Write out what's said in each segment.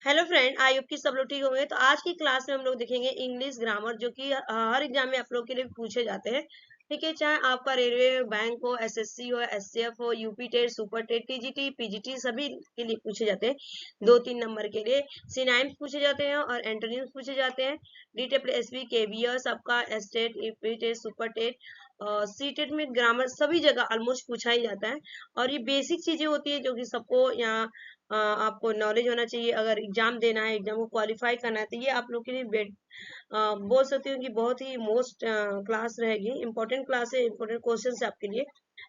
Hello friend, I hope कि सब लोग ठीक होंगे। तो आज की क्लास में हम लोग देखेंगे इंग्लिश ग्रामर, जो कि हर एग्जाम में आप लोग के लिए पूछे जाते हैं। ठीक है, चाहे आपका रेलवे, बैंक हो, एसएससी हो, एससीएफ हो, UP TET, super TET, TGT, PGT, सभी के लिए पूछे जाते हैं। 2-3 नंबर के लिए सिनाइम्स पूछे जाते हैं और एंटोनिम्स पूछे जाते हैं। डीटेपीएसबी, केबीएस, आपका STET, UP TET, super TET, C TET में ग्रामर सभी जगह ऑलमोस्ट पूछा ही जाता है। और ये बेसिक चीजें होती है जो कि सबको यहाँ आपको नॉलेज होना चाहिए। अगर एग्जाम देना है, एग्जाम को क्वालिफाई करना है, तो ये आप लोग के लिए बोल सकती हूँ कि बहुत ही मोस्ट क्लास रहेगी। इंपॉर्टेंट क्लास है, इंपॉर्टेंट क्वेश्चन है आपके लिए।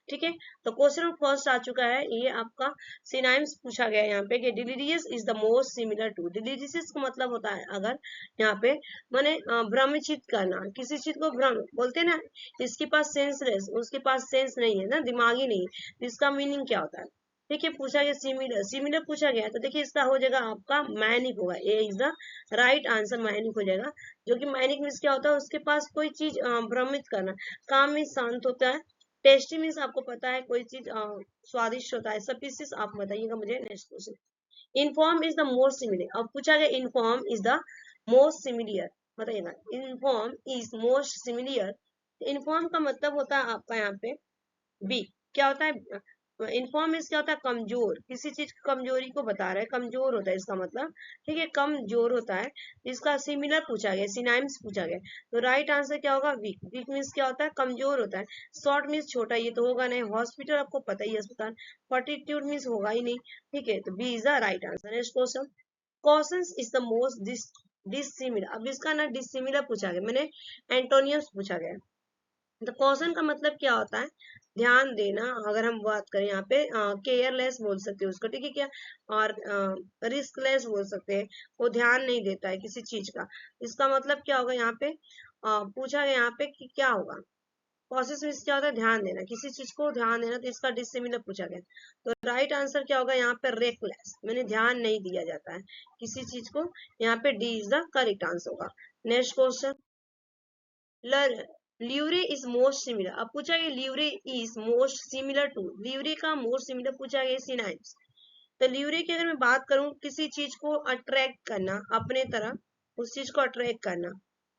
ठीक है, तो क्वेश्चन फर्स्ट आ चुका है, ये आपका सिनाइम्स पूछा गया है यहाँ पे कि delirious is the most similar to. Delirious का मतलब होता है अगर यहाँ पे माने भ्रमित करना, किसी चीज को भ्रम बोलते हैं ना, इसके पास सेंसलेस, उसके पास सेंस नहीं है ना, दिमागी नहीं है। इसका मीनिंग क्या होता है? ठीक है, पूछा गया सिमिलर, सिमिलर पूछा गया तो देखिए इसका हो जाएगा आपका मैनिक होगा। A is the right answer, manic हो जाएगा। जो कि मैनिक मीन्स क्या होता है? उसके पास कोई चीज भ्रमित करना। काम मीन्स शांत होता है। टेस्टी मीन्स आपको पता है कोई चीज स्वादिष्ट होता है। सब पीसेस आप बताइएगा मुझे। Next question, inform is the most similar. अब पूछा गया inform is the most similar, बताइएगा। Inform is most similar, inform का मतलब होता है आपका यहाँ पे बी। क्या होता है? इन्फॉर्म मीन्स क्या होता है? कमजोर, किसी चीज की कमजोरी को बता रहा है, कमजोर होता है इसका मतलब। ठीक है, कमजोर होता है। इसका सिमिलर पूछा गया, सिनाइम्स पूछा गया, तो राइट आंसर क्या होगा? वीक। वीक मीन्स क्या होता है? कमजोर होता है। शॉर्ट मीन्स छोटा, ये तो होगा नहीं। हॉस्पिटल आपको पता ही है, अस्पताल। फोर्टिट्यूड मीन्स होगा ही नहीं। ठीक है, तो B is the right answer. Next question, cautious is the most dissimilar. अब इसका ना डिसिमिलर पूछा गया, मैंने एंटोनियम्स पूछा गया। तो कॉशन का मतलब क्या होता है? ध्यान देना। अगर हम बात करें यहाँ पे केयरलेस बोल सकते हैं उसको। ठीक है क्या? और रिस्कलेस बोल सकते हैं। वो ध्यान नहीं देता है किसी चीज का। इसका मतलब क्या होगा यहाँ पे? पूछा गया यहाँ पे कि क्या होगा? कॉसेस मीन्स क्या होता है? ध्यान देना, किसी चीज को ध्यान देना। तो इसका डिसिमिलर पूछा गया, तो राइट आंसर क्या होगा यहाँ पे? रेकलेस, मैंने ध्यान नहीं दिया जाता है किसी चीज को। यहाँ पे D is the correct answer होगा। Next question, lure is most similar. अब पूछा गया lure is most similar to. Lure का मोस्ट सिमिलर पूछा गया सिनाइम्स। तो ल्यूरे की अगर मैं बात करूं, किसी चीज को अट्रैक्ट करना अपने तरफ, उस चीज को अट्रैक्ट करना।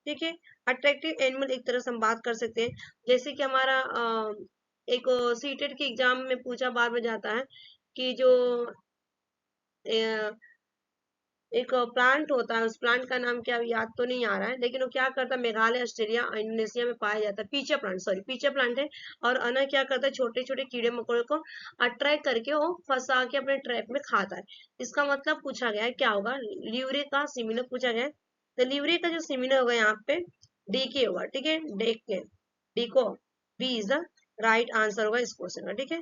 ठीक है, अट्रैक्टिव एनिमल एक तरह से हम बात कर सकते हैं। जैसे कि हमारा एक सीटेट के एग्जाम में पूछा बार बार जाता है कि जो एक प्लांट होता है, उस प्लांट का नाम क्या याद तो नहीं आ रहा है, लेकिन वो क्या करता है? मेघालय, ऑस्ट्रेलिया, इंडोनेशिया में पाया जाता है। पीछे प्लांट, सॉरी पीछे प्लांट है। और अना क्या करता है? छोटे छोटे कीड़े मकोड़े को अट्रैक्ट करके वो फंसा के अपने ट्रैप में खाता है। इसका मतलब पूछा गया है क्या होगा? ल्यूरे का सिमिलर पूछा गया है। तो ल्यूरे का जो सिमिलर होगा यहाँ पे डीके होगा। ठीक है, decoy, decoy, B is the right answer होगा इस क्वेश्चन का। ठीक है,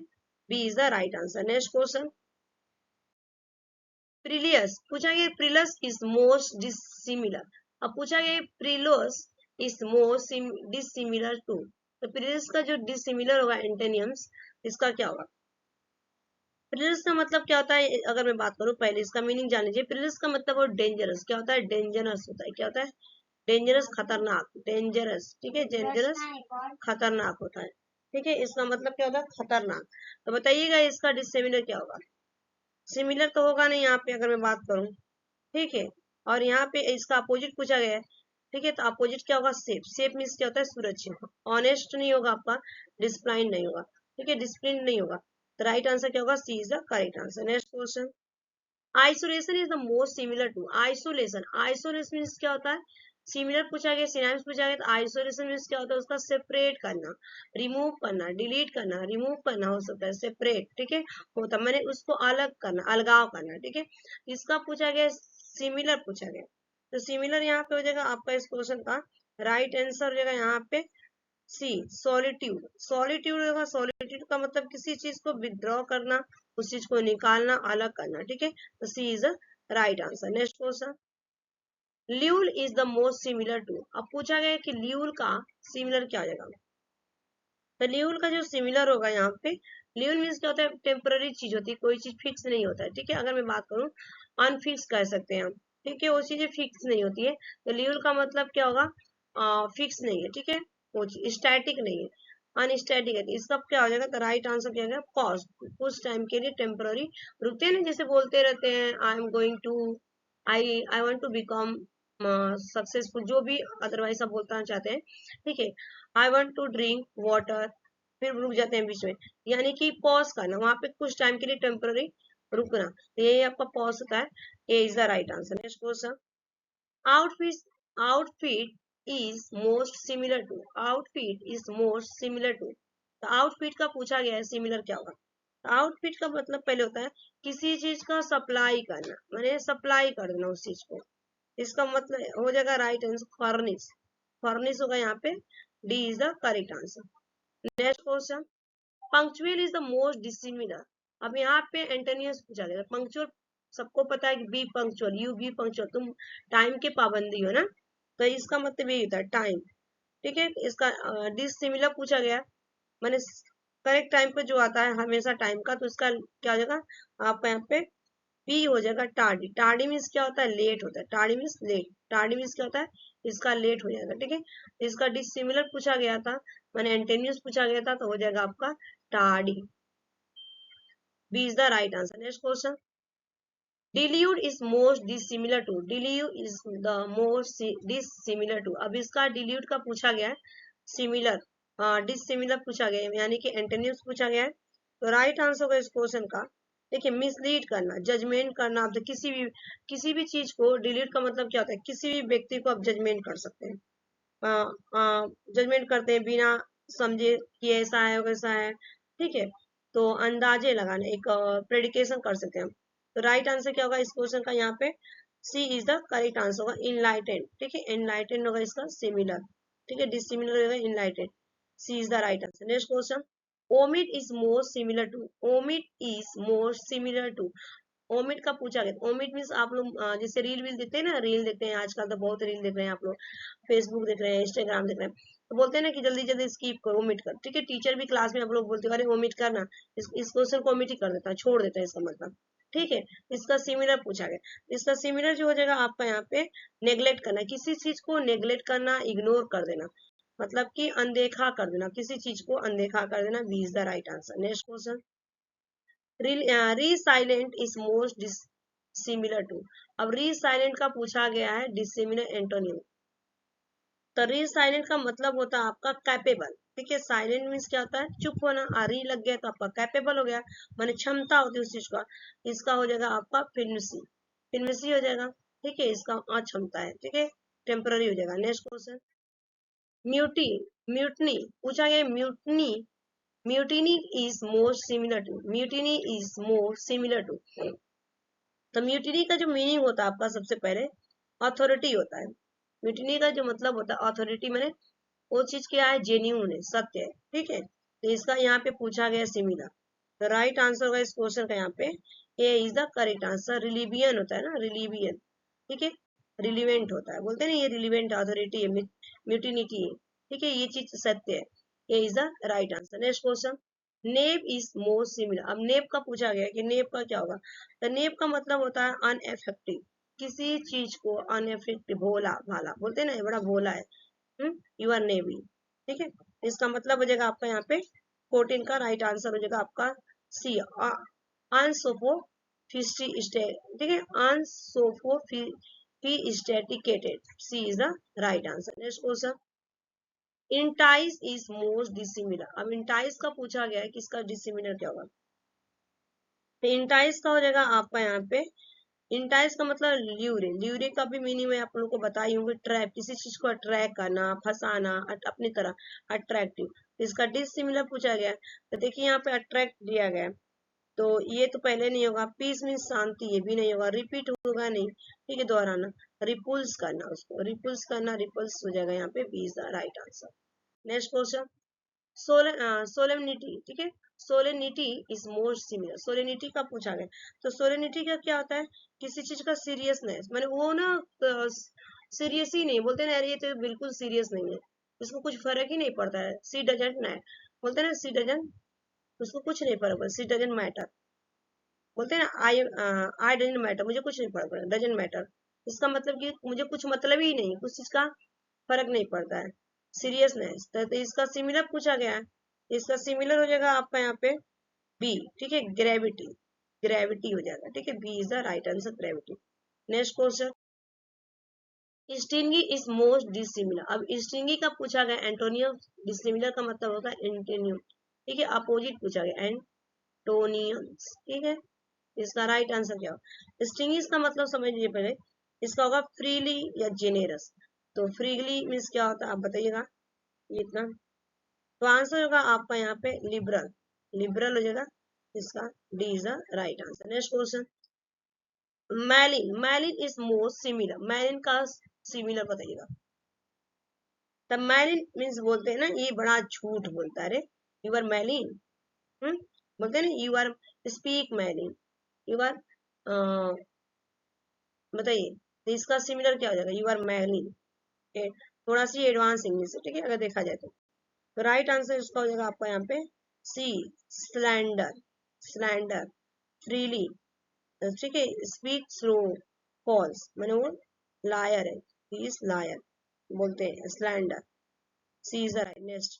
B is the right answer. Next question, perilous पूछा गया, प्रिलस इज मोस्ट डिसिमिलर। अब पूछा गया perilous is most dissimilar to. तो प्रिलस का जो डिसिमिलर होगा एंटेनियम्स, इसका क्या होगा? प्रिलस का मतलब क्या होता है? अगर मैं बात करूं, पहले इसका मीनिंग जान लीजिए। प्रिलस का मतलब वो डेंजरस, क्या होता है? डेंजरस होता है। क्या होता है? डेंजरस, खतरनाक, डेंजरस। ठीक है, डेंजरस खतरनाक होता है। ठीक है, इसका मतलब क्या होता है? खतरनाक। तो बताइएगा इसका डिसिमिलर क्या होगा? सिमिलर तो होगा नहीं यहाँ पे अगर मैं बात करूं। ठीक है, और यहाँ पे इसका अपोजिट पूछा गया है। ठीक है, तो अपोजिट क्या होगा? सेफ। सेफ मीन्स क्या होता है? सुरक्षित। ऑनेस्ट नहीं होगा आपका, डिसिप्लिन नहीं होगा। ठीक है, डिसिप्लिन नहीं होगा। तो राइट आंसर क्या होगा? C is the correct answer. Next question, isolation is the most similar to. Isolation, isolation means क्या होता है? सिमिलर पूछा गया, सिनोनिम्स पूछा गया, तो आइसोलेशन मीन्स क्या होता है? उसका सेपरेट करना, रिमूव करना, डिलीट करना, रिमूव करना हो सकता है। सेपरेट, ठीक है, होता मैंने उसको अलग करना, अलगाव करना। ठीक है, इसका पूछा गया, सिमिलर पूछा गया, तो सिमिलर यहाँ पे हो जाएगा आपका इस क्वेश्चन का राइट आंसर हो जाएगा यहाँ पे सी, सॉलिट्यूड। सॉलिट्यूड होगा, सॉलिट्यूड का मतलब किसी चीज को विथड्रॉ करना, उस चीज को निकालना, अलग करना। ठीक है, तो C is the right answer. Next question, lull is the most similar to. अब पूछा गया कि ल्यूल का सिमिलर क्या हो जाएगा? तो ल्यूल का जो सिमिलर होगा यहाँ पे, ल्यूल मीन्स क्या होता है? टेम्पररी चीज होती है, कोई चीज फिक्स नहीं होता है। ठीक है, अगर मैं बात करूँ, अनफिक्स कह सकते हैं हम। ठीक है, वो चीजें फिक्स नहीं होती है। तो ल्यूल का मतलब क्या होगा? फिक्स नहीं है। ठीक है, वो स्टैटिक नहीं है, अनस्टैटिक है। तो इसका क्या हो जाएगा? तो राइट आंसर क्या होगा? कॉज, कुछ टाइम के लिए टेम्पररी रुकते हैं ना, जैसे बोलते रहते हैं I am going to, I want to become successful, जो भी अदरवाइज आप बोलना चाहते हैं, ठीक है। I want to drink water, फिर रुक जाते हैं बीच में, यानी कि पॉज करना, वहां पे कुछ टाइम के लिए टेम्पररी रुकना, तो यही आपका पॉज होता है। A is the right answer. Next question, outfit outfit is most similar to, outfit is most similar to, तो आउटफिट का पूछा गया है, सिमिलर क्या होगा। आउटफिट का मतलब पहले होता है किसी चीज का सप्लाई करना, मैंने सप्लाई कर देना उस चीज को, इसका मतलब हो जाएगा राइट आंसर फर्निश, फर्निश होगा यहाँ पे, D is the correct answer. Next question, punctual is the most dissimilar, अब यहाँ पे एंटोनियस पूछा गया। पंक्चुअल सबको पता है कि B punctual, you B punctual, तुम टाइम के पाबंदी हो ना, तो इसका मतलब यही होता है टाइम, ठीक है। इसका डिसिमिलर पूछा गया, मैंने करेक्ट टाइम पे जो आता है हमेशा टाइम का, तो इसका क्या हो जाएगा आपका यहाँ पे बी हो जाएगा टार्डी। टार्डी मीन्स क्या होता है, लेट होता है, tardy means late, tardy means क्या होता है, इसका लेट हो जाएगा, ठीक है। इसका डिसिमिलर पूछा गया था, मैंने एंटेनियस पूछा गया था, तो हो जाएगा आपका tardy, B is the right answer. Next question, delude is most dissimilar to, delude is the most dissimilar to, अब इसका डिल्यूड का पूछा गया है, सिमिलर डिसिमिलर पूछा गया है, यानी कि एंटेनियस पूछा गया है, तो राइट आंसर होगा इस क्वेश्चन का, देखिए मिसलीड करना, जजमेंट करना, आप तो किसी भी चीज को, डिलीट का मतलब क्या होता है, किसी भी व्यक्ति को आप जजमेंट कर सकते हैं, जजमेंट करते हैं बिना समझे कि ऐसा है वैसा है, ठीक है। तो अंदाजे लगाने, एक प्रेडिकेशन कर सकते हैं हम, तो राइट आंसर क्या होगा इस क्वेश्चन का, यहाँ पे C is the correct answer होगा, इनलाइटेंड, ठीक है, इनलाइटेंड होगा इसका सिमिलर, ठीक है, डिसिमिलर होगा enlightened, C is the right answer. Next question, omit is more similar to, omit is more similar to, omit का पूछा गया। ओमिट मीन्स आप लोग जैसे रील वील देखते हैं ना, रील देखते हैं आजकल, तो बहुत रील देख रहे हैं आप लोग, फेसबुक देख रहे हैं, इंस्टाग्राम देख रहे हैं, तो बोलते हैं ना कि जल्दी जल्दी स्किप करो, ओमिट कर, ठीक है। टीचर भी क्लास में आप लोग बोलते हो अरे ओमिट करना, इस क्वेश्चन को ओमिट ही कर देता है, छोड़ देता है, इसका मतलब, ठीक है। इसका सिमिलर पूछा गया, इसका सिमिलर जो हो जाएगा आपका यहाँ पे नेग्लेक्ट करना, किसी चीज को नेग्लेक्ट करना, इग्नोर कर देना, मतलब कि अनदेखा कर देना, किसी चीज को अनदेखा कर देना, B is the right answer. Next question, resilient is most similar to, अब रीसाइलेंट का पूछा गया है डिसिमिलर एंटोनिम, तो रीसाइलेंट का मतलब होता है आपका कैपेबल, ठीक है। साइलेंट मीन्स क्या होता है, चुप होना, री लग गया तो आपका कैपेबल हो गया, माने क्षमता होती है उस चीज का, इसका हो जाएगा आपका फिनसी, फिनसी हो जाएगा, ठीक है, इसका अक्षमता है, ठीक है, टेम्पररी हो जाएगा। नेक्स्ट क्वेश्चन, म्यूटी म्यूटनी पूछा गया, mutiny, mutiny is most similar to, mutiny is most similar to, तो म्यूटिनी का जो मीनिंग होता है आपका सबसे पहले अथॉरिटी होता है, म्यूटिनी का जो मतलब होता है अथॉरिटी, मैंने वो चीज क्या है, जेन्यून है, सत्य है, ठीक है, तो इसका यहाँ पे पूछा गया सिमिलर, तो राइट आंसर होगा इस क्वेश्चन का यहाँ पे, A is the correct answer. रिलीवियन होता है ना, रिलीवियन, ठीक है, रिलीवेंट होता है, बोलते हैं ना ये रिलीवेंट अथॉरिटी है, म्यूटिनी की है, ठीक है, ये चीज सत्य है, A is the right answer. Next question, nab is most similar, अब नेब का पूछा गया कि नेब का क्या होगा, तो नेब का मतलब होता है अनएफेक्टिव, किसी चीज को अनएफेक्टिव, भोला भाला, बोलते हैं ना ये बड़ा भोला है, यू आर नेबी, ठीक है, इसका मतलब हो जाएगा आपका यहाँ पे 14 का राइट आंसर हो जाएगा आपका सी, अनसोफोफिस्टिकेटेड, ठीक है, unsophisticated, C is the right answer. Next question, entice is most dissimilar, अब इंटाइस का पूछा गया है कि इसका डिसिमिलर क्या होगा, तो इंटाइस का हो जाएगा आपका यहाँ पे, इंटाइस का मतलब ल्यूरे, ल्यूरे का भी मीनिंग मैं आप लोगों को बताई हूँ, ट्रैप, किसी चीज को अट्रैक्ट करना, फंसाना, अपनी तरह अट्रैक्टिव, इसका डिसिमिलर पूछा गया है, तो देखिए यहाँ पे अट्रैक्ट दिया गया है, तो ये तो पहले नहीं होगा, पीस मीन शांति, ये भी नहीं होगा, रिपीट होगा नहीं, ठीक है, दोहराना, रिपुल्स करना, उसको रिपुल्स करना, रिपल्स हो जाएगा यहाँ पे, B is the right answer. Next question, solemnity, ठीक है, solemnity is most similar, solemnity का पूछा गया, तो सोलेनिटी का क्या होता है, किसी चीज का सीरियसनेस, मैंने वो ना सीरियस ही नहीं, बोलते ना यार ये तो बिल्कुल सीरियस नहीं है, इसको कुछ फर्क ही नहीं पड़ता है, सी डजेंट ना, बोलते ना सी डजेंट, उसको कुछ नहीं फर्क पड़ता, सी डजेंट मैटर, बोलते हैं ना आई डजेंट मैटर, मुझे कुछ नहीं फर्क पड़ता, डजेंट मैटर, इसका मतलब कि मुझे कुछ मतलब ही नहीं, कुछ चीज का फर्क नहीं पड़ता है, सीरियसनेस, तो इसका सिमिलर पूछा गया है, इसका सिमिलर हो जाएगा आपका यहाँ पे बी, ठीक है, ग्रेविटी, ग्रेविटी हो जाएगा, ठीक है, B is the right answer, gravity. Next question, stingy is most dissimilar. अब स्टिंगी का पूछा गया, एंटोनियम, डिसिमिलर का मतलब होगा एंटोनियम, ठीक है, अपोजिट पूछा गया, एंटोनियम्स, ठीक है। इसका राइट आंसर क्या होगा? स्टिंगिस का मतलब समझ लीजिए पहले, इसका होगा फ्रीली या जेनेरस। तो फ्रीली मीन्स क्या होता है आप बताइएगा, ये इतना। तो आंसर होगा आपका यहाँ पे लिबरल, लिबरल हो जाएगा इसका, D is the right answer. Next question, malign, malign is most similar, malign का सिमिलर बताइएगा। तब मैलिन मीन्स बोलते हैं ना ये बड़ा झूठ बोलता है, अरे यू आर मैलिन, बोलते हैं ना you are speak malign, you are, बताइए, तो इसका सिमिलर क्या हो जाएगा, यू आर मैलिन, थोड़ा सी एडवांस इंग्लिश है, ठीक है, अगर देखा जाए तो राइट आंसर इसका हो जाएगा आपका यहाँ पे सी, स्लैंडर, स्लैंडर, फ्रीली, ठीक है, स्पीक स्लो, फॉल्स, मैंने वो लायर है, ही इज लायर बोलते हैं, slander, C is the right. Next,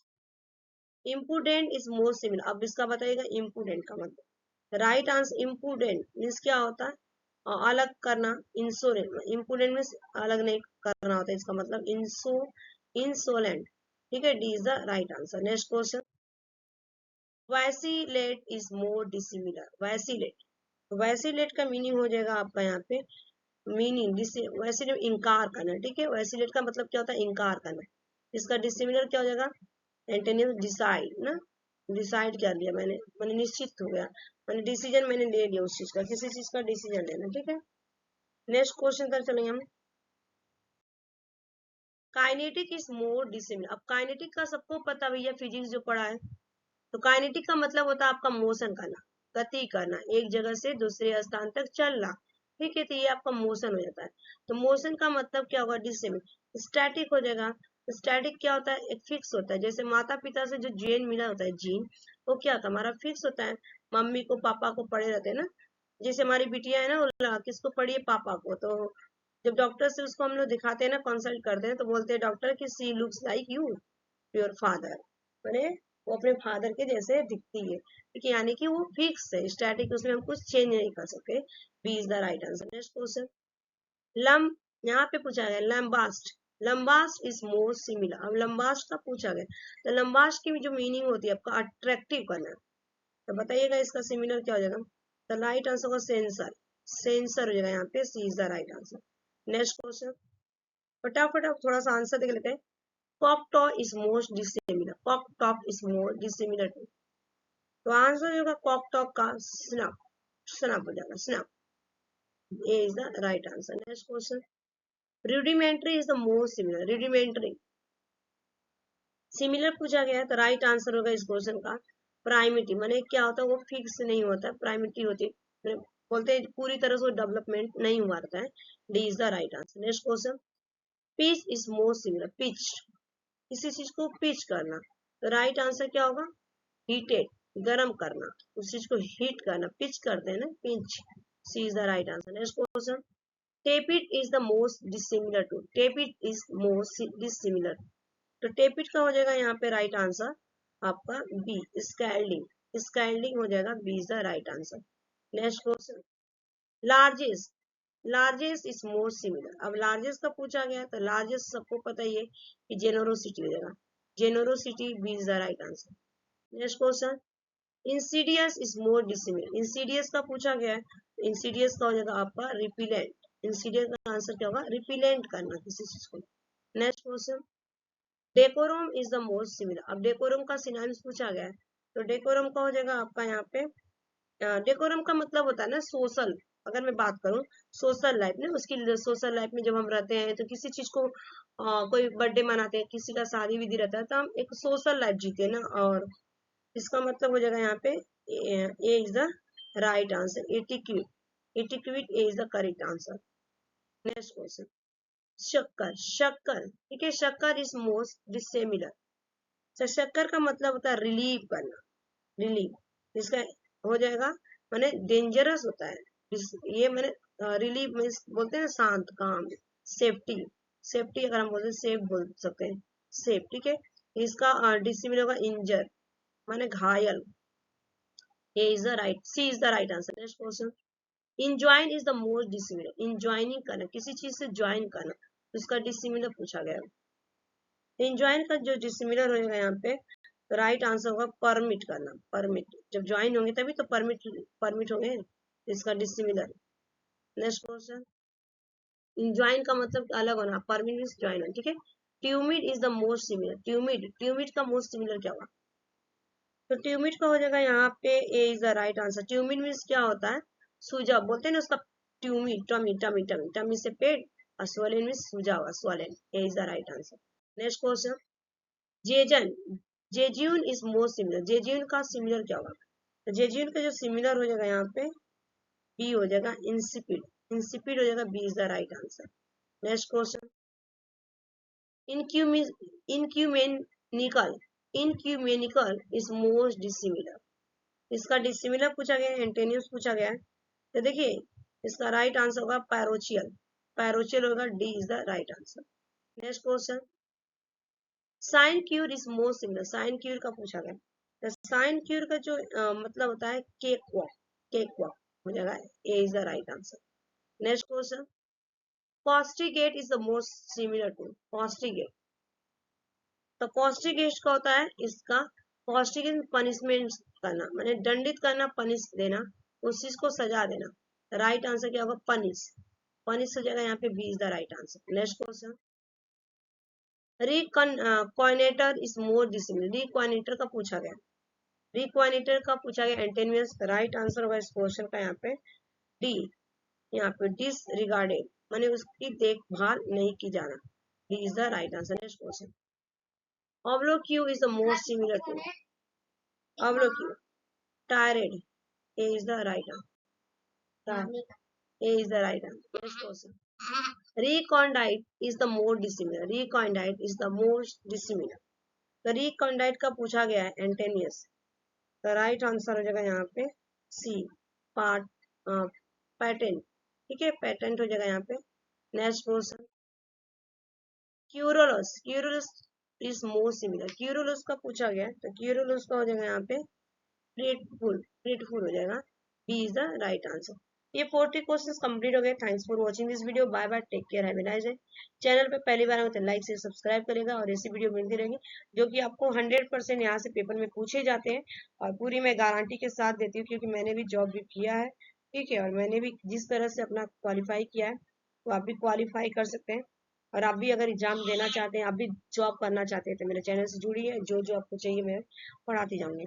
impudent is more similar. अब इसका बताइएगा इम्पुडेंट का मतलब, राइट आंसर, इम्पुडेंट मीन्स क्या होता है, अलग करना, इंसोलेंट, इम्पुडेंट मीन्स अलग नहीं करना होता है, इसका मतलब इंसोलेंट, ठीक है, D is the right answer. Next question, vacillate is more dissimilar, vacillate, vacillate का मीनिंग हो जाएगा आपका यहाँ पे, मीनिंग वैसीलेट इनकार करना, ठीक है, वैसीलेट का मतलब क्या होता है, इनकार करना। इसका डिसिमिलर क्या हो जाएगा, एंटोनिम डिसाइड ना, डिसाइड कर लिया मैंने, मैंने निश्चित हो गया, मैंने डिसीजन मैंने ले लिया उस चीज का, किसी चीज का डिसीजन लेना, ठीक है। नेक्स्ट क्वेश्चन पर चलेंगे हम, काइनेटिक इज मोर डिसिमिलर। अब काइनेटिक का सबको पता भैया, फिजिक्स जो पढ़ा है, तो काइनेटिक का मतलब होता है आपका मोशन करना, गति करना, एक जगह से दूसरे स्थान तक चलना, ठीक है, तो ये आपका मोशन हो जाता है। तो मोशन का मतलब क्या होगा, डिसिमिलर, स्टैटिक हो जाएगा। स्टैटिक क्या होता है, एक फिक्स होता है, जैसे माता पिता से जो जीन मिला होता है, जीन, वो क्या होता है हमारा फिक्स होता है, मम्मी को पापा को पढ़े रहते हैं ना, जैसे हमारी बिटिया है ना, वो किसको पढ़िए, पापा को, तो जब डॉक्टर से उसको हम लोग दिखाते हैं ना, कंसल्ट करते हैं, तो बोलते हैं डॉक्टर कि she looks like you, your father, मैंने वो अपने फादर के जैसे दिखती है, ठीक है, यानी कि वो फिक्स है, स्टैटिक, उसमें हम कुछ चेंज नहीं कर सकते, B is the right answer. Next question, lum, यहाँ पे पूछा गया लंबास्ट, लंबास्ट इज मोर सिमिलर। अब लंबास्ट का पूछा गया, तो लंबास्ट की जो मीनिंग होती है आपका अट्रैक्टिव करना, तो बताइएगा इसका सिमिलर क्या हो जाएगा, तो राइट आंसर होगा सेंसर, सेंसर हो जाएगा यहाँ पे, C is the right answer. Next question, फटाफट आप थोड़ा सा आंसर देख लेते हैं, kowtow is most dissimilar, kowtow is more dissimilar to, तो आंसर होगा कॉकटॉक का स्नप, स्नप हो जाएगा, snub, A is the right answer. Next question, rudimentary is the most similar, rudimentary similar पूछा गया है, तो राइट आंसर होगा इस क्वेश्चन का प्राइमिटी, माने क्या होता है वो फिक्स नहीं होता, प्राइमिटी होती है, बोलते हैं पूरी तरह से डेवलपमेंट नहीं हुआ रहता है, D is the right answer. Next question, pitch is most similar, pitch, किसी चीज को पिच करना, तो राइट आंसर क्या होगा, हीटेड, गर्म करना, उस चीज को हीट करना, पिच करते हैं ना, pinch, C is the right answer. Next question, tepid is the most dissimilar to, tepid is most dissimilar, तो टेपिड का हो जाएगा यहाँ पे राइट आंसर आपका बी, स्कैल्डिंग, स्कैल्डिंग हो जाएगा, B is the right answer. Next question, largest, largest is most similar. अब लार्जेस्ट का पूछा गया तो लार्जेस्ट सबको पता ही है कि जेनोरोसिटी हो जाएगा, generosity, B is the right answer. Next question, insidious is more dissimilar, insidious का पूछा गया है, इंसीडियस का हो जाएगा आपका रिपिलेंट, इंसीडियस का आंसर क्या होगा, रिपिलेंट करना किसी चीज को। Next question, decorum is the most similar. अब डेकोरम का सिनोनिम्स पूछा गया है, तो डेकोरम का हो जाएगा आपका यहाँ पे, डेकोरम का मतलब होता है ना सोशल, अगर मैं बात करूं सोशल लाइफ में, उसकी सोशल लाइफ में जब हम रहते हैं तो किसी चीज को कोई बर्थडे मनाते हैं, किसी का शादी विधि रहता है, तो हम एक सोशल लाइफ जीते हैं ना, और इसका मतलब हो जाएगा यहाँ पे A is the right answer, acute, acute, A is the correct answer. Next question, succour, succour, ठीक है, शक्कर इज मोस्ट डिसिमिलर, तो शक्कर का मतलब होता है रिलीव करना, रिलीव, इसका हो जाएगा माने डेंजरस होता है, ये मैंने रिलीव मीन्स बोलते हैं शांत, काम, सेफ्टी, सेफ्टी अगर हम बोलते हैं सेफ बोल सकते हैं, सेफ, ठीक है, इसका डिसिमिलर होगा इंजर, माने घायल, A is the right, C is the right answer. Next question, enjoin is the most dissimilar, enjoining करना, किसी चीज से ज्वाइन करना, तो इसका डिसिमिलर पूछा गया। इंज्वाइन का जो डिसिमिलर होगा यहाँ पे, तो राइट आंसर होगा परमिट करना, परमिट, जब ज्वाइन होंगे तभी तो परमिट परमिट होंगे, इसका डिसिमिलर। नेक्स्ट क्वेश्चन, इंज्वाइन का मतलब अलग होना, परमिट मींस ज्वाइन होना, ठीक है। ट्यूमिड इज द मोस्ट सिमिलर, ट्यूमिड, ट्यूमिड का मोस्ट सिमिलर क्या होगा, तो ट्यूमिड का हो जाएगा यहाँ पे A is the right answer. Tumid means क्या होता है, सूजा, बोलते हैं ना उसका, tumid, tummy tummy tummy, tummy से पेट, और स्वोलेन मीन्स सूजा हुआ, swollen, A is the right answer. Next question, jejune, jejune is most similar, jejune का सिमिलर क्या होगा, तो जेज्यून का जो सिमिलर हो जाएगा यहाँ पे बी हो जाएगा, इंसिपिड, इंसिपिड हो जाएगा, B is the right answer. Next question, ecumenical, ecumenical is most dissimilar, इसका डिसिमिलर पूछा गया है, एंटेनियस पूछा गया है, तो देखिए इसका राइट आंसर होगा पैरोचियल, पैरोचियल होगा, D is the right answer. Next question, sinecure is most similar, sinecure का पूछा गया, तो साइन क्यूर का जो मतलब होता है केक वॉक, केक वॉक हो जाएगा, A is the right answer. Next question, castigate is the most similar to, castigate, तो कॉस्टिगेट का होता है इसका, कॉस्टिगेट पनिशमेंट करना, माने दंडित करना, पनिश देना, उस चीज को सजा देना, राइट आंसर क्या होगा, पनिश, पनिश हो जाएगा यहाँ पे, B is the right answer. Next question, reconnoitre is more dissimilar, reconnoitre का पूछा गया, रिक्वाइनेटर का पूछा गया, एंटेनियस, राइट आंसर होगा इस क्वेश्चन का यहाँ पे डी, यहाँ पे डिसरिगार्डेड, माने उसकी देखभाल नहीं की जाना, D is the right answer. Next question, obloquy is the most similar to, obloquy, tirade, A is the right answer, A is the right answer. Next question, recondite is the more dissimilar, recondite is the most dissimilar, तो recondite का पूछा गया है, एंटेनियस, तो right answer हो जाएगा यहाँ पे सी, पार्ट पैटेंट, ठीक है, पैटेंट हो जाएगा यहाँ पे। Next question, querulous, querulous is most similar, querulous का पूछा गया, तो क्यूरोलस का हो जाएगा यहाँ पे प्लेटफुल, प्लेटफुल हो जाएगा, B is the right answer. ये 40 क्वेश्चंस कंप्लीट हो गए। Thanks for watching this video, bye bye, take care, have a nice day. Channel पे पहली बार आए तो लाइक से सब्सक्राइब करेगा, और ऐसी वीडियो मिलती रहेगी जो कि आपको 100% यहाँ से पेपर में पूछे जाते हैं, और पूरी मैं गारंटी के साथ देती हूँ, क्योंकि मैंने भी जॉब भी किया है, ठीक है, और मैंने भी जिस तरह से अपना क्वालिफाई किया है, तो आप भी क्वालिफाई कर सकते हैं, और आप भी अगर एग्जाम देना चाहते हैं, आप भी जॉब करना चाहते हैं, तो मेरे चैनल से जुड़िए, जो जो आपको चाहिए मैं पढ़ाती जाऊंगी।